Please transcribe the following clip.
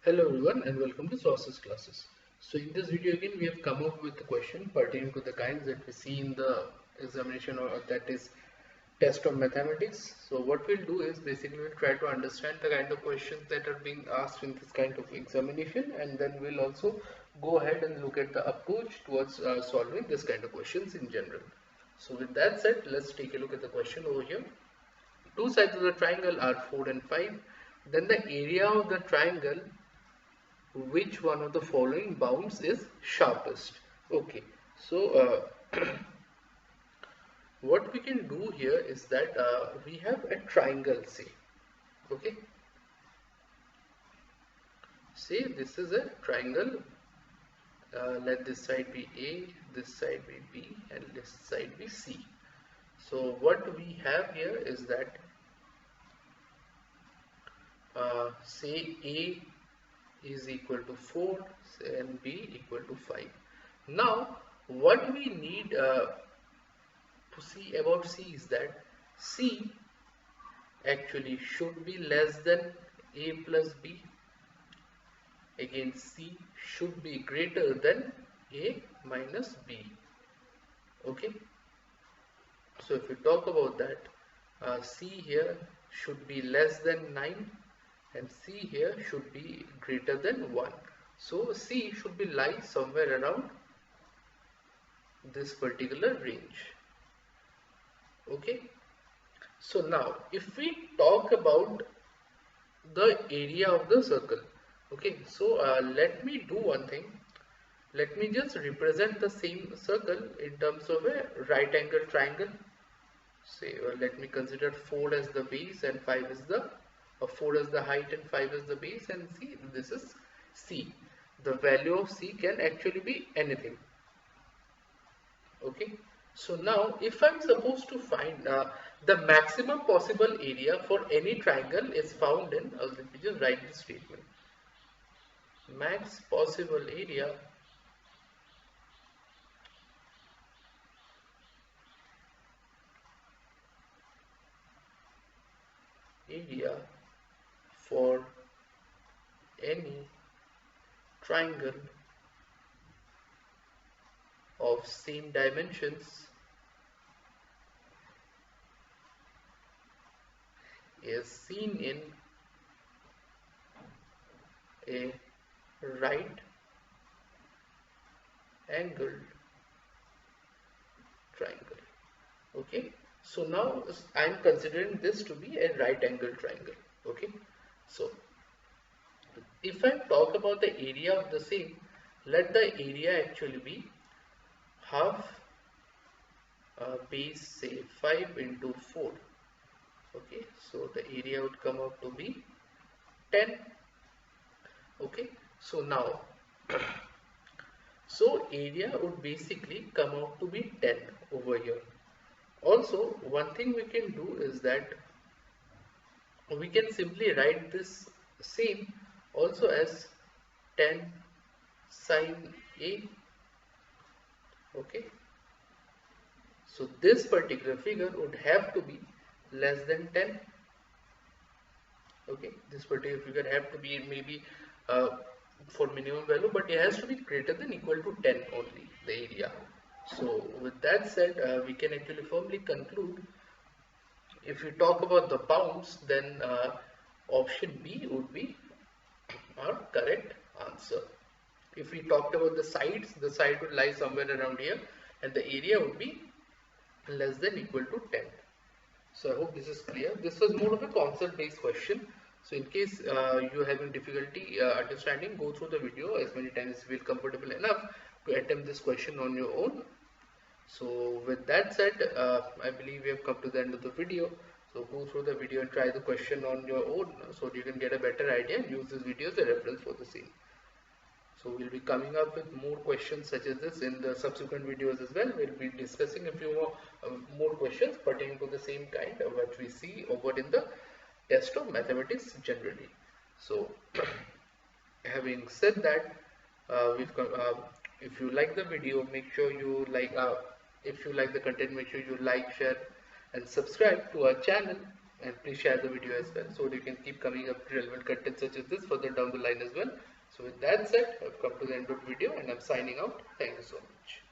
Hello everyone and welcome to Sources Classes. So in this video again we have come up with a question pertaining to the kinds that we see in the examination, or that is test of mathematics. So what we'll do is basically we'll try to understand the kind of questions that are being asked in this kind of examination, and then we'll also go ahead and look at the approach towards solving this kind of questions in general. So with that said, let's take a look at the question over here. Two sides of the triangle are 4 and 5. Then the area of the triangle, which one of the following bounds is sharpest? Okay, so what we can do here is that we have a triangle, okay, say this is a triangle. Let this side be A, this side be B, and this side be C. So what we have here is that say A is equal to 4 and B equal to 5. Now what we need to see about C is that C actually should be less than A plus B. Again, C should be greater than A minus B. Okay, so if we talk about that, C here should be less than 9 and C here should be greater than 1. So C should be lie somewhere around this particular range. Okay, so now if we talk about the area of the circle, okay, so let me do one thing. Let me just represent the same circle in terms of a right angle triangle. Say let me consider 4 as the base and 5 is the 4 as the height and 5 is the base, and see, this is C. The value of C can actually be anything. Okay, so now if I'm supposed to find the maximum possible area for any triangle is found in, let me just write this statement: max possible area for any triangle of same dimensions is seen in a right angled triangle. Okay, so now I am considering this to be a right angle triangle. Okay, so if I talk about the area of the same, let the area actually be half base, say 5 into 4. Okay, so the area would come out to be 10. Okay, so now so area would basically come out to be 10 over here. Also, one thing we can do is that we can simply write this same also as 10 sine A. Okay, so this particular figure would have to be less than 10. Okay, this particular figure have to be maybe for minimum value, but it has to be greater than equal to 10 only, the area. So with that said, we can actually firmly conclude, if we talk about the bounds, then option B would be our correct answer. If we talked about the sides, the side would lie somewhere around here and the area would be less than equal to 10. So I hope this is clear. This was more of a concept based question. So in case you are having difficulty understanding, go through the video as many times as you feel comfortable enough to attempt this question on your own. So with that said, I believe we have come to the end of the video. So go through the video and try the question on your own so you can get a better idea and use this video as a reference for the same. So we'll be coming up with more questions such as this in the subsequent videos as well. We'll be discussing a few more questions pertaining to the same kind of what we see over in the test of mathematics generally. So having said that, if you like the video, make sure you like, if you like the content, make sure you like, share and subscribe to our channel. and please share the video as well, so you can keep coming up relevant content such as this further down the line as well. So with that said, I've come to the end of the video and I'm signing out. Thank you so much.